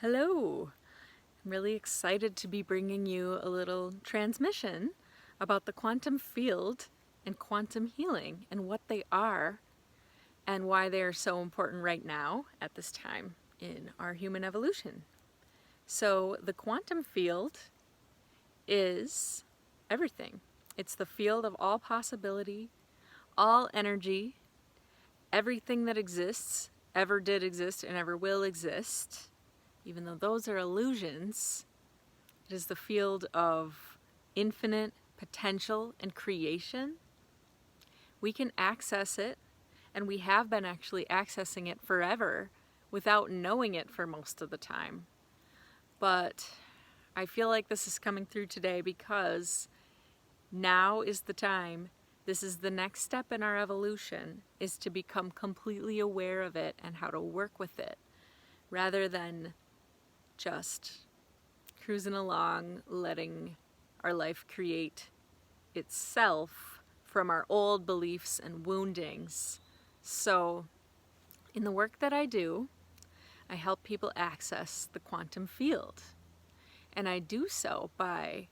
Hello! I'm really excited to be bringing you a little transmission about the quantum field and quantum healing and what they are and why they are so important right now at this time in our human evolution. So the quantum field is everything. It's the field of all possibility, all energy, everything that exists, ever did exist, and ever will exist. Even though those are illusions, it is the field of infinite potential and creation. We can access it, and we have been actually accessing it forever without knowing it for most of the time. But I feel like this is coming through today because now is the time. This is the next step in our evolution, is to become completely aware of it and how to work with it, rather than just cruising along, letting our life create itself from our old beliefs and woundings. So, in the work that I do, I help people access the quantum field. And I do so by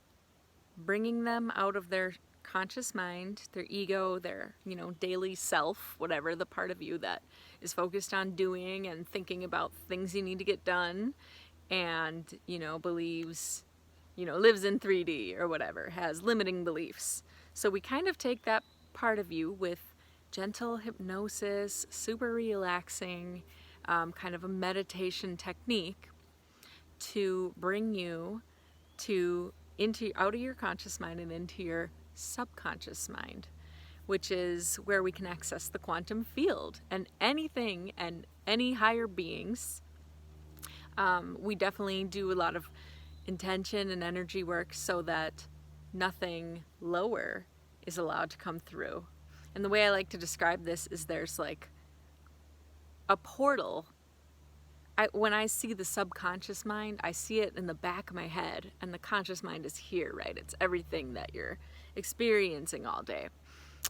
bringing them out of their conscious mind, their ego, their, daily self, whatever the part of you that is focused on doing and thinking about things you need to get done, and, believes, lives in 3D or whatever, has limiting beliefs. So we kind of take that part of you with gentle hypnosis, super relaxing, kind of a meditation technique to bring you out of your conscious mind and into your subconscious mind, which is where we can access the quantum field and anything and any higher beings. We definitely do a lot of intention and energy work so that nothing lower is allowed to come through. And the way I like to describe this is there's like a portal. When I see the subconscious mind, I see it in the back of my head, and the conscious mind is here, right? It's everything that you're experiencing all day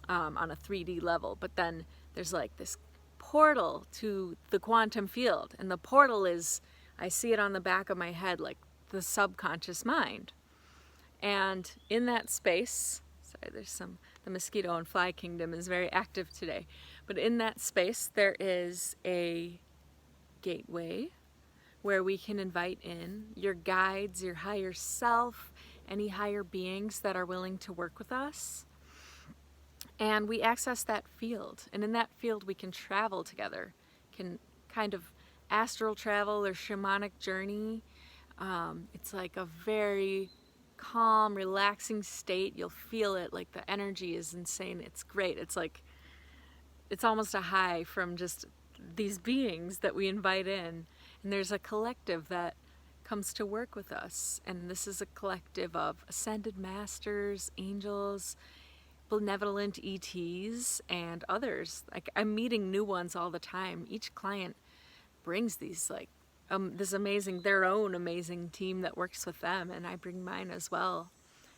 on a 3D level. But then there's like this portal to the quantum field, and the portal is, I see it on the back of my head, like the subconscious mind. And in that space, the mosquito and fly kingdom is very active today. But in that space, there is a gateway where we can invite in your guides, your higher self, any higher beings that are willing to work with us. And we access that field. And in that field, we can travel together, can kind of astral travel or shamanic journey. It's like a very calm, relaxing state. You'll feel it, like the energy is insane. It's great. It's almost a high from just these beings that we invite in. And there's a collective that comes to work with us. And this is a collective of ascended masters, angels, benevolent ETs, and others. Like, I'm meeting new ones all the time. Each client brings these their own amazing team that works with them, and I bring mine as well.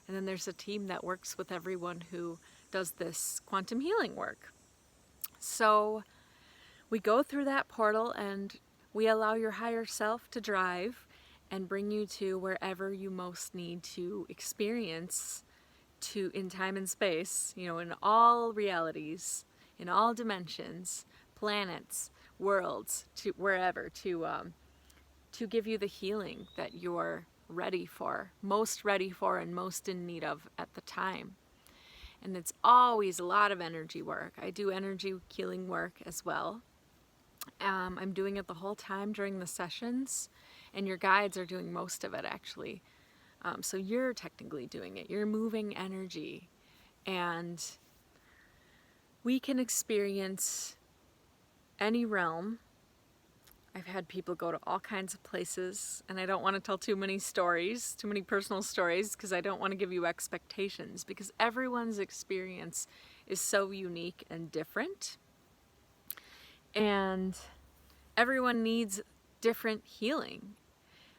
And then there's a team that works with everyone who does this quantum healing work. So we go through that portal and we allow your higher self to drive and bring you to wherever you most need to experience in time and space, in all realities, in all dimensions, planets, worlds, to wherever, to give you the healing that you're most ready for and most in need of at the time. And it's always a lot of energy work. I do energy healing work as well. I'm doing it the whole time during the sessions, and your guides are doing most of it, actually. So you're technically doing it. You're moving energy, and we can experience any realm. I've had people go to all kinds of places, and I don't want to tell too many personal stories, because I don't want to give you expectations, because everyone's experience is so unique and different, and everyone needs different healing.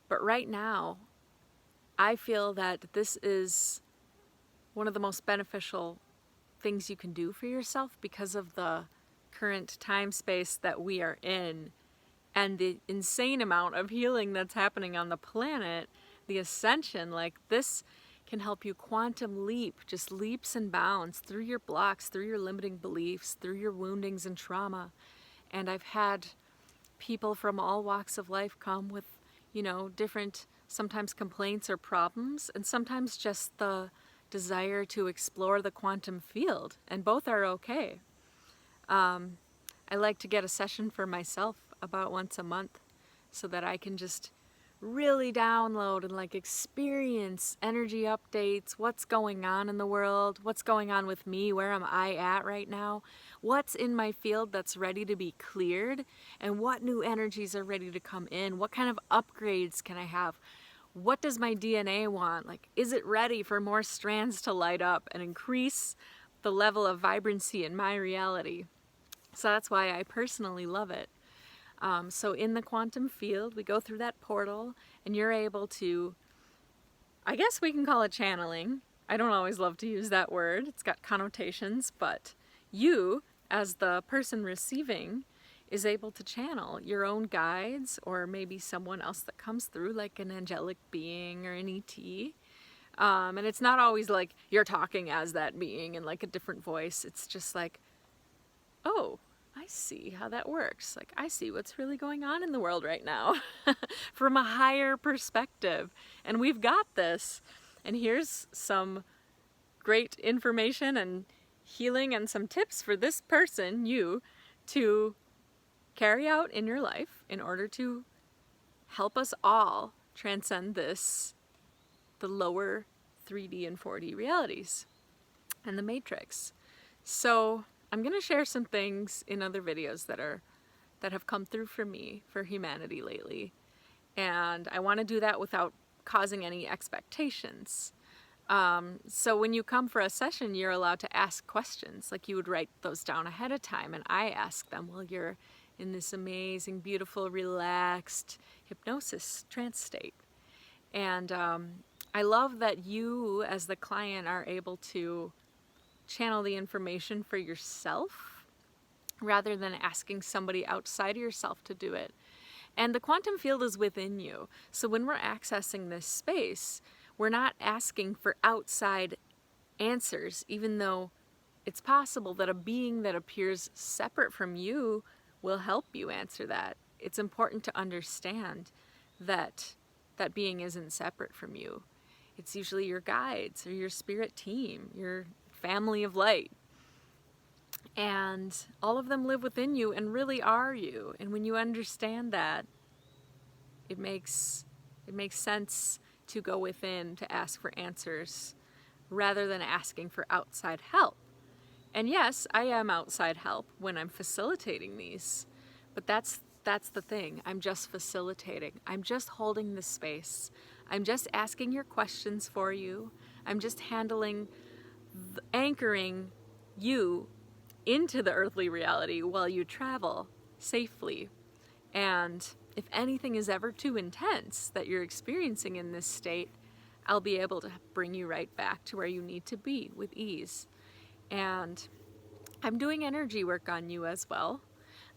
But right now, I feel that this is one of the most beneficial things you can do for yourself because of the current time space that we are in. and the insane amount of healing that's happening on the planet, the ascension, like this can help you quantum leap, just leaps and bounds through your blocks, through your limiting beliefs, through your woundings and trauma. And I've had people from all walks of life come with, different sometimes complaints or problems, and sometimes just the desire to explore the quantum field, and both are okay. I like to get a session for myself about once a month so that I can just really download and like experience energy updates, what's going on in the world, what's going on with me, where am I at right now, what's in my field that's ready to be cleared, and what new energies are ready to come in, what kind of upgrades can I have, what does my DNA want, like is it ready for more strands to light up and increase the level of vibrancy in my reality. So that's why I personally love it. So in the quantum field, we go through that portal and you're able to, I guess we can call it channeling. I don't always love to use that word. It's got connotations, but you, as the person receiving, is able to channel your own guides or maybe someone else that comes through, like an angelic being or an ET. And it's not always like you're talking as that being in like a different voice. It's just like, oh, I see how that works. Like, I see what's really going on in the world right now from a higher perspective. And we've got this. And here's some great information and healing and some tips for this person, you, to carry out in your life in order to help us all transcend this, the lower 3D and 4D realities and the matrix. So I'm going to share some things in other videos that have come through for me, for humanity lately. And I want to do that without causing any expectations. So when you come for a session, you're allowed to ask questions. Like you would write those down ahead of time, and I ask them while you're in this amazing, beautiful, relaxed hypnosis trance state. And I love that you, as the client, are able to channel the information for yourself rather than asking somebody outside of yourself to do it. And the quantum field is within you. So when we're accessing this space, we're not asking for outside answers, even though it's possible that a being that appears separate from you will help you answer that. It's important to understand that that being isn't separate from you. It's usually your guides or your spirit team, your family of light. And all of them live within you and really are you. And when you understand that, it makes sense to go within to ask for answers rather than asking for outside help. And yes, I am outside help when I'm facilitating these, but that's the thing. I'm just facilitating. I'm just holding the space. I'm just asking your questions for you. I'm just anchoring you into the earthly reality while you travel safely. And if anything is ever too intense that you're experiencing in this state, I'll be able to bring you right back to where you need to be with ease. And I'm doing energy work on you as well.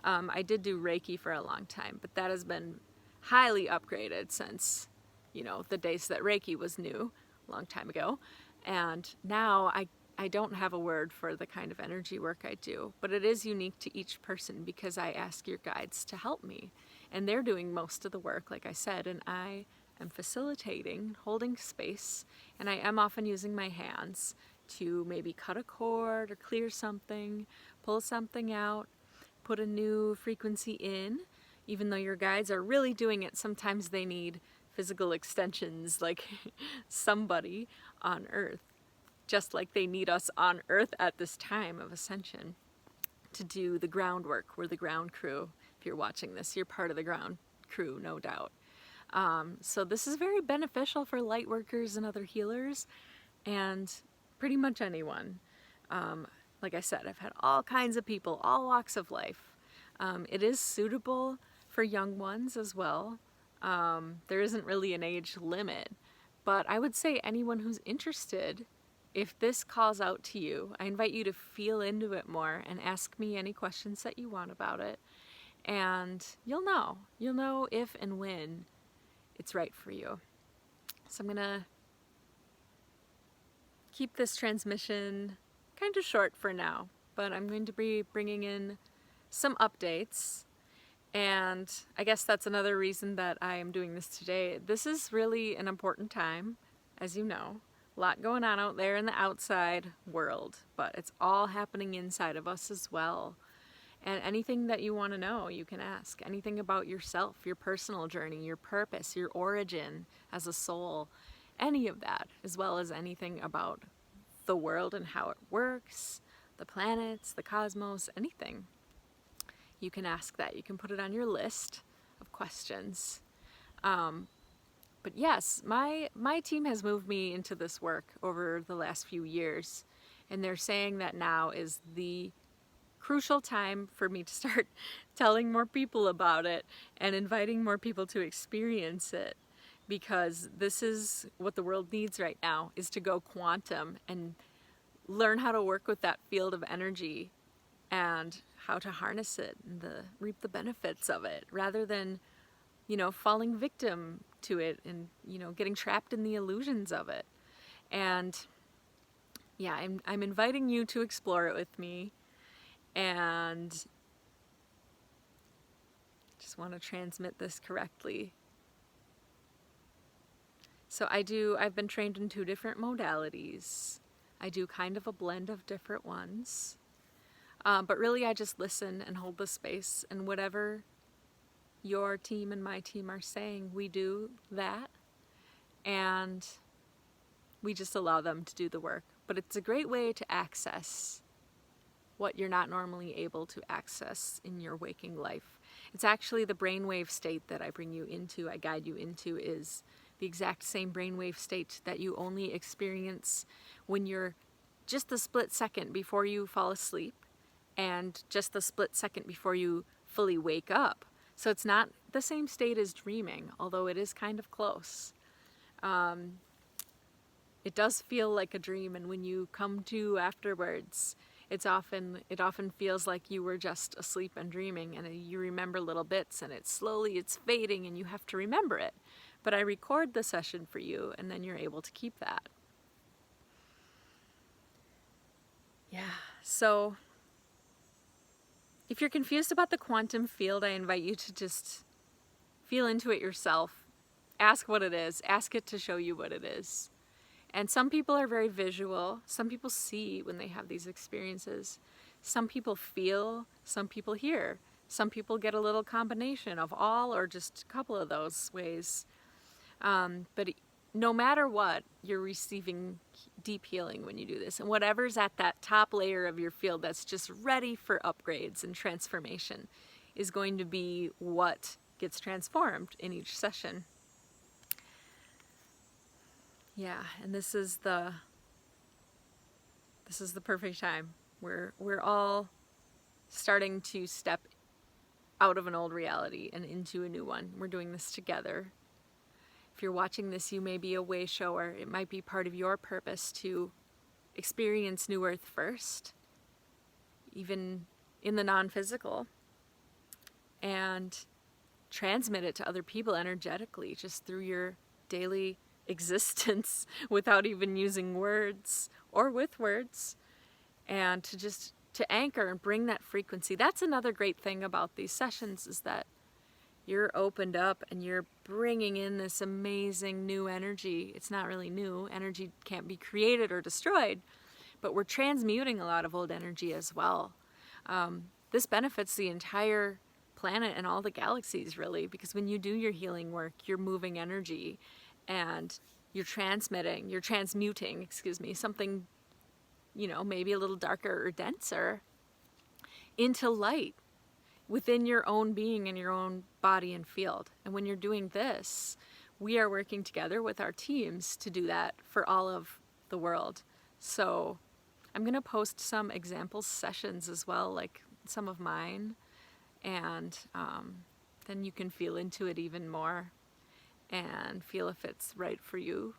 I did do Reiki for a long time, but that has been highly upgraded since, the days that Reiki was new, a long time ago. And now I don't have a word for the kind of energy work I do, but it is unique to each person because I ask your guides to help me. And they're doing most of the work, like I said, and I am facilitating, holding space, and I am often using my hands to maybe cut a cord or clear something, pull something out, put a new frequency in. Even though your guides are really doing it, sometimes they need physical extensions, like somebody on Earth, just like they need us on Earth at this time of ascension to do the groundwork. We're the ground crew. If you're watching this, you're part of the ground crew, no doubt. So this is very beneficial for light workers and other healers and pretty much anyone. Like I said, I've had all kinds of people, all walks of life. It is suitable for young ones as well. There isn't really an age limit, but I would say anyone who's interested, if this calls out to you, I invite you to feel into it more and ask me any questions that you want about it. And you'll know if and when it's right for you. So I'm gonna keep this transmission kind of short for now, but I'm going to be bringing in some updates. And I guess that's another reason that I am doing this today. This is really an important time, as you know. A lot going on out there in the outside world, but it's all happening inside of us as well. And anything that you want to know, you can ask. Anything about yourself, your personal journey, your purpose, your origin as a soul, any of that, as well as anything about the world and how it works, the planets, the cosmos, anything. You can ask that. You can put it on your list of questions. But yes, my team has moved me into this work over the last few years, and they're saying that now is the crucial time for me to start telling more people about it and inviting more people to experience it, because this is what the world needs right now, is to go quantum and learn how to work with that field of energy and how to harness it and reap the benefits of it, rather than falling victim to it and getting trapped in the illusions of it. And yeah, I'm inviting you to explore it with me, and just want to transmit this correctly. So I've been trained in 2 different modalities. I do kind of a blend of different ones. But really I just listen and hold the space, and whatever your team and my team are saying, we do that, and we just allow them to do the work. But it's a great way to access what you're not normally able to access in your waking life. It's actually the brainwave state that I bring you into, I guide you into, is the exact same brainwave state that you only experience when you're just the split second before you fall asleep and just the split second before you fully wake up. So it's not the same state as dreaming, although it is kind of close. It does feel like a dream, and when you come to afterwards, it often feels like you were just asleep and dreaming, and you remember little bits, and it's fading, and you have to remember it. But I record the session for you, and then you're able to keep that. Yeah, so if you're confused about the quantum field, I invite you to just feel into it yourself. Ask what it is. Ask it to show you what it is. And some people are very visual. Some people see when they have these experiences. Some people feel, some people hear. Some people get a little combination of all or just a couple of those ways. But no matter what, you're receiving deep healing when you do this. And whatever's at that top layer of your field that's just ready for upgrades and transformation is going to be what gets transformed in each session. Yeah, and this is the perfect time. We're all starting to step out of an old reality and into a new one. We're doing this together. If you're watching this, you may be a way shower. It might be part of your purpose to experience New Earth first, even in the non-physical, and transmit it to other people energetically, just through your daily existence, without even using words or with words, and to anchor and bring that frequency. That's another great thing about these sessions, is that you're opened up and you're bringing in this amazing new energy. It's not really new. Energy can't be created or destroyed, but we're transmuting a lot of old energy as well. This benefits the entire planet and all the galaxies, really, because when you do your healing work, you're moving energy and you're transmuting, something, maybe a little darker or denser into light within your own being and your own body and field. And when you're doing this, we are working together with our teams to do that for all of the world. So I'm going to post some example sessions as well, like some of mine, and then you can feel into it even more and feel if it's right for you.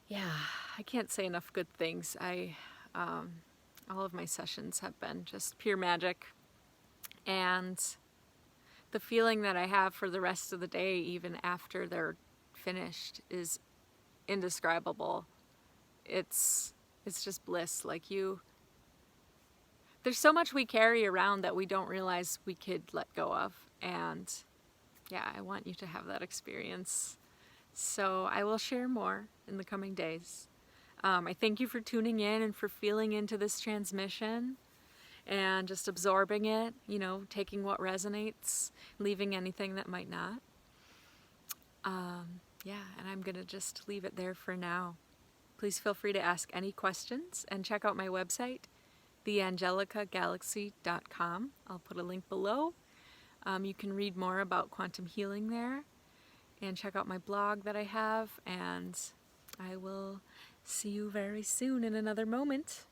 Yeah, I can't say enough good things. All of my sessions have been just pure magic, And the feeling that I have for the rest of the day, even after they're finished, is indescribable. It's just bliss. Like there's so much we carry around that we don't realize we could let go of. And yeah, I want you to have that experience. So I will share more in the coming days. I thank you for tuning in and for feeling into this transmission and just absorbing it, taking what resonates, leaving anything that might not. Yeah, and I'm going to just leave it there for now. Please feel free to ask any questions and check out my website, theangelicagalaxy.com. I'll put a link below. You can read more about quantum healing there and check out my blog that I have, and I will see you very soon in another moment.